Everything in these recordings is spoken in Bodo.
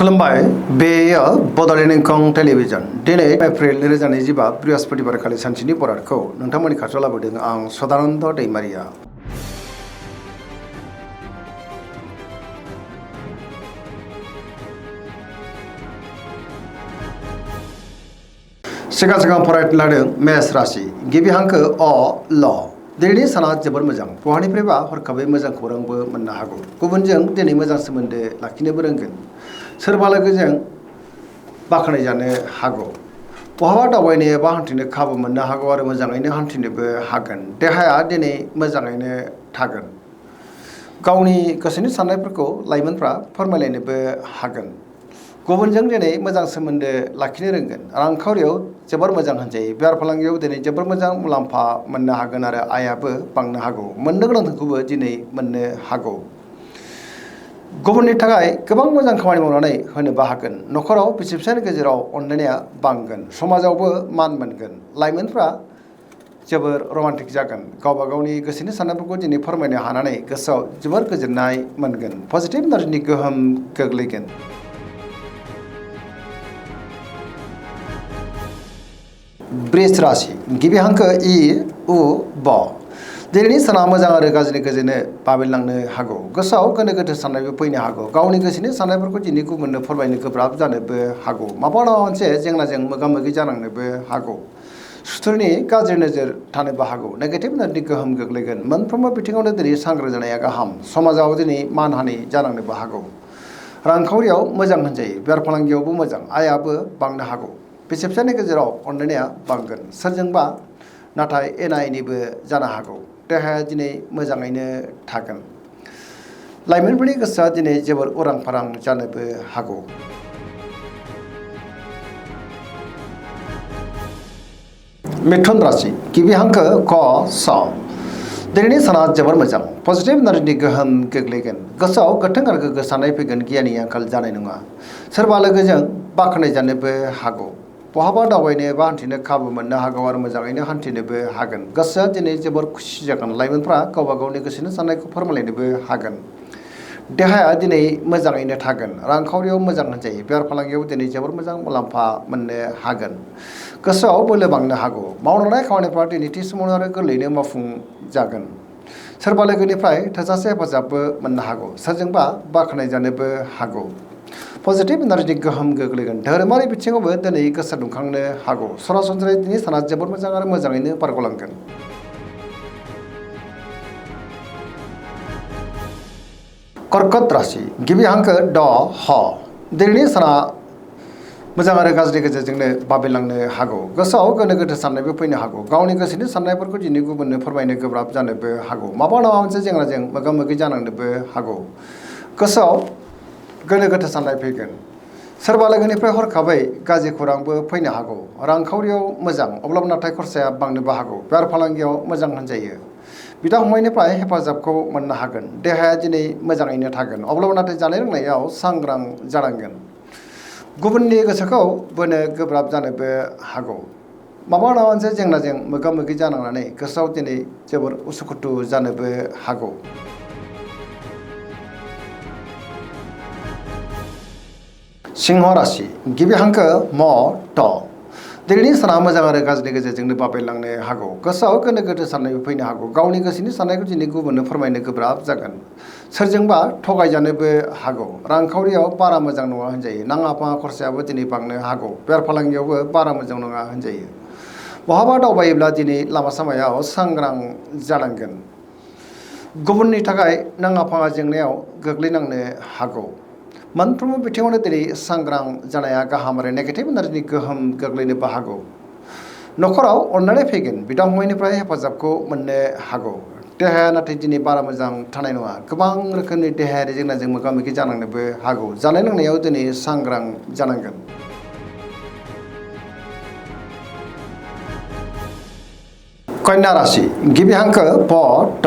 खुलुमबाय बेयो बड'लेण्ड इंखं टेलिभिजन दिनै एप्रिल 2025 बृहस्पतिबार खालि सानसेनि बरादखौ नोंथांमोननि खाथियाव लाबोदों आं सदानन्द दैमारिया। सिगां फरायनो लादों मेष राशि गिबि हांखो अ ल दिनैनि साना जोबोर मोजां बहानिफ्रायबा हरखाबै मोजां खौरांबो मोननो हागौ गुबुनजों दिनै मोजां सोमोन्दो लाखिनोबो रोंगोन सोरबा लोगोजों बाखनाय जानो हागौ बहाबा दावबायनो एबा हान्थिनो खाबु मोननो हागौ आरो मोजाङैनो हान्थिनोबो हागोन देहाया दिनै मोजाङैनो थागोन गावनि गोसोनि साननायफोरखौ लाइमोनफ्रा फोरमायलायनोबो हागोन गुबुनजों दिनै मोजां सोमोन्दो लाखिनो रोंगोन रांखावरियाव जोबोर मोजां होनजायो बेफार फालांगियाव दिनै जोबोर मोजां मुलाम्फा मोननो हागोन आरो आयाबो बांनो हागौ मोननो गोनांखौबो दिनै मोननो हागौ गुबुननि थाखाय गोबां मोजां खामानि मावनानै होनोबो हागोन न'खराव बिसि फिसायनि गेजेराव अनलायनाया बांगोन समाजावबो मान मोनगोन लाइमोनफ्रा जोबोर रमान्टिक जागोन गावबा गावनि गोसोनि साननायफोरखौ दिनै फोरमायनो हानानै गोसोआव जोबोर गोजोननाय मोनगोन पजिटिभ एनार्जिनि गोहोम गोग्लैगोन। वृष राशि गिबि हांखो इ उ ब दिनैनि साना मोजां आरो गाज्रिनि गेजेरनो बाबेनलांनो हागौ गोसोआव गोनो गोथो साननायबो फैनो हागौ गावनि गोसोनि साननायफोरखौ दिनै गुबुननो फोरमायनो गोब्राब जानोबो हागौ माबा मोनसे जेंनाजों मोगा मोगि जानांनोबो हागौ सुथुरनि गाज्रि नोजोर थानोबो हागौ नेगेटिभ एनार्जिनि गोहोम गोग्लैगोन मोनफ्रोमबो बिथिङावनो दिनै सांग्रां जानाया गाहाम समाजाव दिनै मानहानि जानांनोबो हागौ रांखावरियाव मोजां होनजायो बेफार फालांगियावबो मोजां आयाबो बांनो हागौ बिसि फिसायनि गेजेराव अनलायनाया बांगोन सोरजोंबा नाथाय एना एनिबो जानो हागौ देहाया दिनै मोजाङैनो थागोन लाइमोनफोरनि गोसोआ दिनै जोबोर उरां फारां जानोबो हागौ। मिथुन राशि गिबि हांखो क स दिनैनि साना जोबोर मोजां पजिटिभ एनार्जिनि गोहोम गोग्लैगोन गोसोआव गोथों आरो गोग्गो साननाय फैगोन गियाननि आंखाल जानाय नङा सोरबा लोगोजों बाखनाय जानोबो हागौ बहाबा दावबायनो एबा हान्थिनो खाबु मोननो हागौ आरो मोजाङैनो हान्थिनोबो हागोन गोसोआ दिनै जोबोर खुसि जागोन लाइमोनफ्रा गावबा गावनि गोसोनि साननायखौ फोरमायलायनोबो हागोन देहाया दिनै मोजाङैनो थागोन रांखावरियाव मोजां होनजायो बेफार फालांगियाव दिनै जोबोर मोजां मुलाम्फा मोननो हागोन गोसोआव बोलो बांनो हागौ मावलांनाय खामानिफ्रा दिनै थि समावनो आरो गोरलैयैनो मावफुंजागोन सोरबा लोगोनिफ्राय थोजासे हेफाजाबबो मोननो हागौ सोरजोंबा बाखनाय जानोबो हागौ पजिटिभ एनार्जिनि गोहोम गोग्लैगोन धोरोमारि बिथिङावबो दिनै गोसो दुंखांनो हागौ सरासनस्रायै दिनै साना जोबोर मोजां आरो मोजाङैनो बारग'लांगोन। कर्कट राशि गिबि हांखो ड ह दिनैनि साना मोजां आरो गाज्रि गेजेरजोंनो बाबेनलांनो हागौ गोसोआव गोनो गोथो साननायबो फैनो हागौ गावनि गोसोनि साननायफोरखौ दिनै गुबुननो फोरमायनो गोब्राब जानोबो हागौ माबा मोनसे जेंनाजों मोगा मोगि जानांनोबो हागौ गोसोआव गोनो गोथो साननाय फैगोन सोरबा लोगोनिफ्राय हरखाबै गाज्रि खौरांबो फैनो हागौ रांखावरियाव मोजां अब्लाबो नाथाय खरसाया बांनोबो हागौ बेफार फालांगियाव मोजां होनजायो बिदा फंबायनिफ्राय हेफाजाबखौ मोननो हागोन देहाया दिनै मोजाङैनो थागोन अब्लाबो नाथाय जानाय लोंनायाव सांग्रां जानांगोन गुबुननि गोसोखौ बोनो गोब्राब जानोबो हागौ माबा मोनसे जेंनाजों मोगा मोगि जानांनानै गोसोआव दिनै जोबोर उसुखुथु जानोबो हागौ। सिंह राशि गिबि हांखो म ट दिनैनि साना मोजां आरो गाज्रिनि गेजेरजोंनो बाबेनलांनो हागौ गोसोआव गोनो गोथो साननायबो फैनो हागौ गावनि गोसोनि साननायखौ दिनै गुबुननो फोरमायनो गोब्राब जागोन सोरजोंबा थगायजानोबो हागौ रांखावरियाव बारा मोजां नङा होनजायो नाङा फाङा खरसायाबो दिनै बांनो हागौ बेफार फालांगियावबो बारा मोजां नङा होनजायो बहाबा दावबायोब्ला दिनै लामा सामायाव सांग्रां जानांगोन गुबुननि थाखाय नाङा फाङा जेंनायाव गोग्लैनांनो हागौ मोनफ्रोमबो बिथिङावनो दिनै सांग्रां जानाया गाहाम आरो नेगेटिभ एनार्जिनि गोहोम गोग्लैनोबो हागौ न'खराव अननानै फैगोन बिदा फंबायनिफ्राय हेफाजाबखौ मोननो हागौ देहाया नाथाय दिनै बारा मोजां थानाय नङा गोबां रोखोमनि देहायारि जेंनाजों मोगा मोगि जानांनोबो हागौ जानाय लोंनायाव दिनै सांग्रां जानांगोन। कन्या राशि गिबि हांखो प ट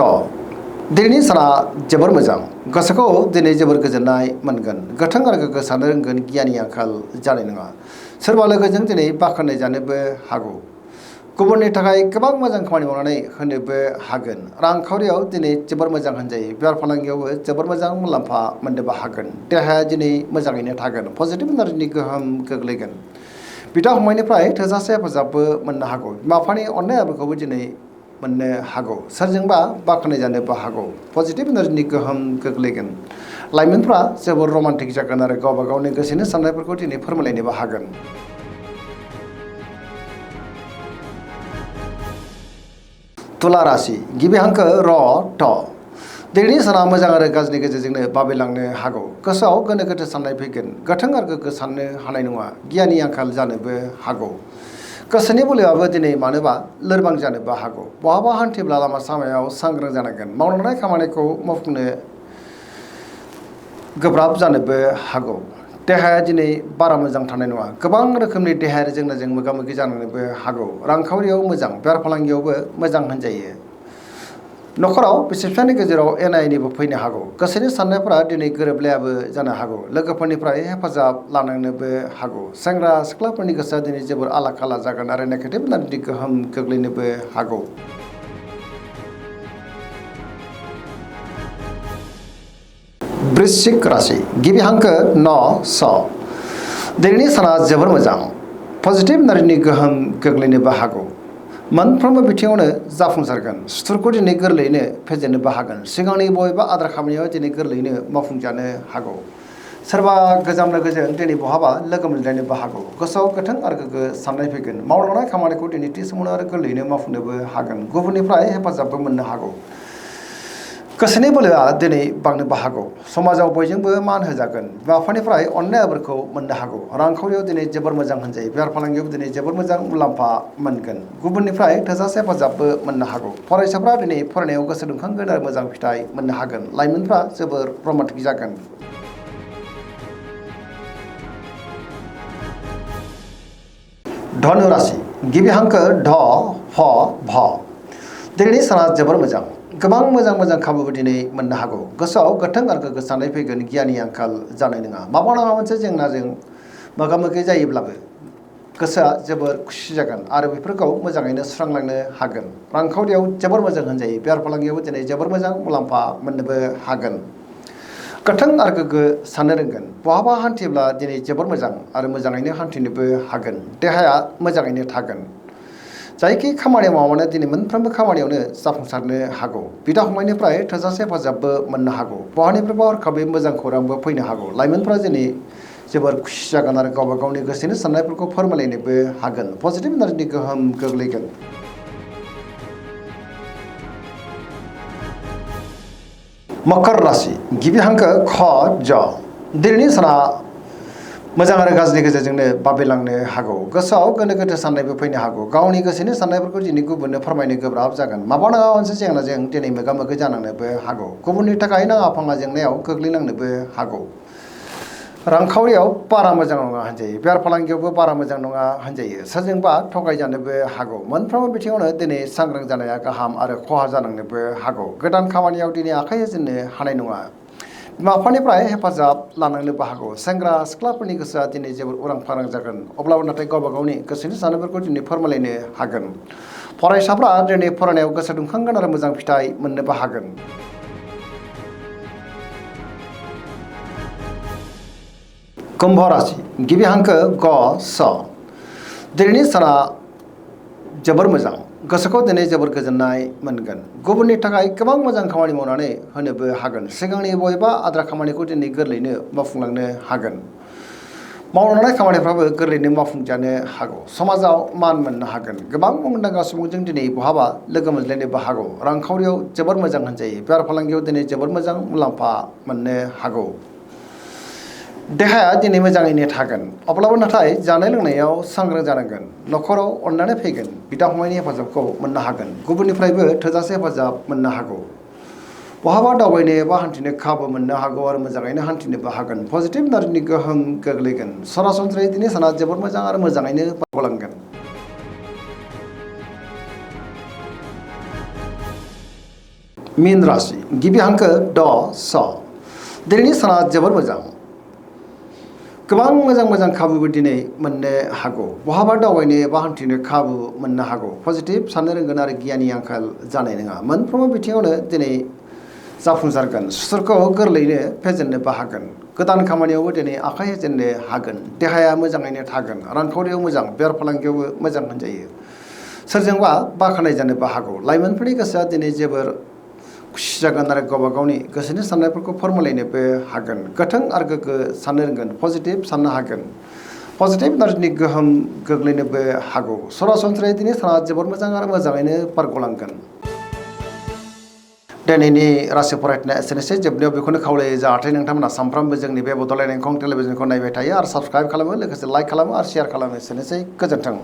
दिनैनि साना जोबोर मोजां गोसोखौ दिनै जोबोर गोजोननाय मोनगोन गोथों आरो गोग्गो साननो रोंगोन गियाननि आंखाल जानाय नङा सोरबा लोगोजों दिनै बाखनाय जानोबो हागौ गुबुननि थाखाय गोबां मोजां खामानि मावनानै होनोबो हागोन। रांखावरियाव दिनै जोबोर मोजां होनजायो। बेफार फालांगियावबो जोबोर मोजां मुलाम्फा मोननोबो हागोन। देहाया दिनै मोजाङैनो थागोन। पजिटिभ एनार्जिनि गोहोम गोग्लैगोन। बिदा फंबायनिफ्राय थोजासे हेफाजाबबो मोननो हागौ। बिमा बिफानि अननाय आबोरखौबो दिनै मोननो हागौ। सोरजोंबा बाख्नाय जानोबो हागौ। पजिटिभ एनार्जिनि गोहोम गोग्लैगोन। लाइमोनफ्रा जोबोर रमान्टिक जागोन आरो गावबा गावनि गोसोनि साननायफोरखौ दिनै फोरमायलायनोबो हागोन। तुला राशि गिबि हांखो र ट दिनैनि साना मोजां आरो गाज्रिनि गेजेरजोंनो बाबेलांनो हागौ। गोसोआव गोनो गोथो साननाय फैगोन। गोथों आरो गोग्गो साननो हानाय नङा। गियाननि आंखाल जानोबो हागौ। गोसोनि बोलोआबो दिनै मानोबा लोरबां जानोबो हागौ। बहाबा हान्थिब्ला लामा सामायाव सांग्रां जानांगोन। मावलांनाय खामानिखौ मावफुंनो गोब्राब जानोबो हागौ। देहाया दिनै बारा मोजां थानाय नङा। गोबां रोखोमनि देहायारि जेंनाजों मोगा मोगि जानांनोबो हागौ। रांखावरियाव मोजां, बेफार फालांगियावबो मोजां होनजायो। नखराव बिसि फिसायनि गेजेराव एना एनिबो फैनो हागौ। गोसोनि साननायफोरा दिनै गोरोबलायाबो जानो हागौ। लोगोफोरनिफ्राय हेफाजाब लानांनोबो हागौ। सेंग्रा सिख्लाफोरनि गोसोआ दिनै जोबोर आला खाला जागोन आरो नेगेटिभ एनार्जिनि गोहोम गोग्लैनोबो हागौ। वृश्चिक राशि गिबि हांखो न स दिनैनि साना जोबोर मोजां। पजिटिभ एनार्जिनि गोहोम गोग्लैनोबो हागौ। मोनफ्रोमबो बिथिङावनो जाफुंसारगोन। सुथुरखौ दिनै गोरलैयैनो फेजेननोबो हागोन। सिगांनि बबेबा आद्रा खामानियाव दिनै गोरलैयैनो मावफुंजानो हागौ। सोरबा गोजाम लोगोजों दिनै बहाबा लोगो मोनलायनोबो हागौ। गोसोआव गोथों आरो गोग्गो साननाय फैगोन। मावलांनाय खामानिखौ दिनै थि समावनो आरो गोरलैयैनो मावफुंनोबो हागोन। गुबुननिफ्राय हेफाजाबबो मोननो हागौ। गोसोनि बोलोआ दिनै बांनोबो हागौ। समाजाव बयजोंबो मान होजागोन। बिमा बिफानिफ्राय अननाय आबोरखौ मोननो हागौ। रांखावरियाव दिनै जोबोर मोजां होनजायो। बेफार फालांगियाव दिनै जोबोर मोजां मुलाम्फा मोनगोन। गुबुननिफ्राय थोजासे हेफाजाबबो मोननो हागौ। फरायसाफ्रा दिनै फरायनायाव गोसो दुंखांगोन आरो मोजां फिथाइ मोननो हागोन। लाइमोनफ्रा जोबोर रमान्टिक जागोन। धनु राशि गिबि हांखो ढ फ भ दिनैनि साना जोबोर मोजां। गोबां मोजां खाबुबो दिनै मोननो हागौ। गोसोआव गोथों आरो गोग्गो साननाय फैगोन। गियाननि आंखाल जानाय नङा। माबा नङा मोनसे जेंनाजों मोगा मोगि जायोब्लाबो गोसोआ जोबोर खुसि जागोन आरो बेफोरखौ मोजाङैनो सुस्रांलांनो हागोन। रांखावरियाव जोबोर मोजां होनजायो। बेफार फालांगियावबो दिनै जोबोर मोजां मुलाम्फा मोननोबो हागोन। गोथों आरो गोग्गो साननो रोंगोन। बहाबा हान्थिब्ला दिनै जोबोर मोजां आरो मोजाङैनो हान्थिनोबो हागोन। देहाया मोजाङैनो थागोन। जायखि खामानि मावानो दिनै मोनफ्रोमबो खामानियावनो जाफुंसारनो हागौ। बिदा फंबायनिफ्राय थोजासे हेफाजाबबो मोननो हागौ। बहानिफ्रायबा हरखाबै मोजां खौरांबो फैनो हागौ। लाइमोनफ्रा दिनै जोबोर खुसि जागोन आरो गावबा गावनि गोसोनि साननायफोरखौ फोरमायलायनोबो हागोन। पजिटिभ एनार्जिनि गोहोम गोग्लैगोन। मकर राशि गिबि हांखो ख ज दिनैनि साना मोजां आरो गाज्रिनि गेजेरजोंनो बाबेलांनो हागौ। गोसोआव गोनो गोथो साननायबो फैनो हागौ। गावनि गोसोनि साननायफोरखौ दिनै गुबुननो फोरमायनो गोब्राब जागोन। माबा नङा मोनसे जेंनाजों दिनै मोगा मोगि जानांनोबो हागौ। गुबुननि थाखाय नाङा फाङा जेंनायाव गोग्लैनांनोबो हागौ। रांखावरियाव बारा मोजां नङा होनजायो। बेफार फालांगियावबो बारा मोजां नङा होनजायो। सोरजोंबा थगायजानोबो हागौ। मोनफ्रोमबो बिथिङावनो दिनै सांग्रां जानाया गाहाम आरो खहा जानांनोबो हागौ। गोदान खामानियाव दिनै आखाइ होजेननो हानाय नङा। बिमा बिफानिफ्राय हेफाजाब लानांनोबो हागौ। सेंग्रा सिख्लाफोरनि गोसोआ दिनै जोबोर उरां फारां जागोन। अब्लाबो नाथाय गावबा गावनि गोसोनि साननायफोरखौ दिनै फोरमायलायनो हागोन। फरायसाफ्रा दिनै फरायनायाव गोसो दुंखांगोन आरो मोजां फिथाइ मोननोबो हागोन। कुम्भ राशि गिबि हांखो ग स दिनैनि साना जोबोर मोजां। गोसोखौ दिनै जोबोर गोजोननाय मोनगोन। गुबुननि थाखाय गोबां मोजां खामानि मावनानै होनोबो हागोन। सिगांनि बबेबा आद्रा खामानिखौ दिनै गोरलैयैनो मावफुंलांनो हागोन। मावलांनाय खामानिफ्राबो गोरलैयैनो मावफुंजानो हागौ। समाजाव मान मोननो हागोन। गोबां मुंदांखा सुबुंजों दिनै बहाबा लोगो मोनज्लायनोबो हागौ। रांखावरियाव जोबोर मोजां होनजायो। बेफार फालांगियाव दिनै जोबोर मोजां मुलाम्फा मोननो हागौ। देहाया दिनै मोजाङैनो थागोन। अब्लाबो नाथाय जानाय लोंनायाव सांग्रां जानांगोन। नखराव अननानै फैगोन। बिदा फंबायनि हेफाजाबखौ मोननो हागोन। गुबुननिफ्रायबो थोजासे हेफाजाब मोननो हागौ। बहाबा दावबायनो एबा हान्थिनो खाबु मोननो हागौ आरो मोजाङैनो हान्थिनोबो हागोन। पजिटिभ एनार्जिनि गोहोम गोग्लैगोन। सरासनस्रायै दिनै साना जोबोर मोजां आरो मोजाङैनो बारग'लांगोन। मीन राशि गिबि हांखो ड स दिनैनि साना जोबोर मोजां। गोबां मोजां खाबुबो दिनै मोननो हागौ बहाबा दावबायनो एबा हान्थिनो खाबु मोननो हागौ पजिटिभ साननो रोंगोन आरो गियाननि आंखाल जानाय नङा मोनफ्रोमबो बिथिङावनो दिनै जाफुंसारगोन सुथुरखौ गोरलैयैनो फेजेननोबो हागोन गोदान खामानियावबो दिनै आखाइ होजेननो हागोन देहाया मोजाङैनो थागोन रांखावरियाव मोजां बेफार फालांगियावबो मोजां होनजायो सोरजोंबा बाख्नाय जानोबो हागौ लाइमोनफोरनि गोसोआ दिनै जोबोर खुसि जागोन आरो गावबा गावनि गोसोनि साननायफोरखौ फोरमायलायनोबो हागोन गोथों आरो गोग्गो साननो रोंगोन पजिटिभ साननो हागोन पजिटिभ एनार्जिनि गोहोम गोग्लैनोबो हागौ सरासनस्रायै दिनै साना जोबोर मोजां आरो मोजाङैनो बारग'लांगोन दिनैनि राशि फरायनाया एसेनोसै जोबनायाव बेखौनो खावलायो जाहाथे नोंथांमोना सानफ्रोमबो जोंनि बे बड'लेण्ड इंखं टेलिभिजनखौ नायबाय थायो आरो साबस्क्राइब खालामो लोगोसे लाइक खालामो आरो शेयार खालामो एसेनोसै गोजोन्थों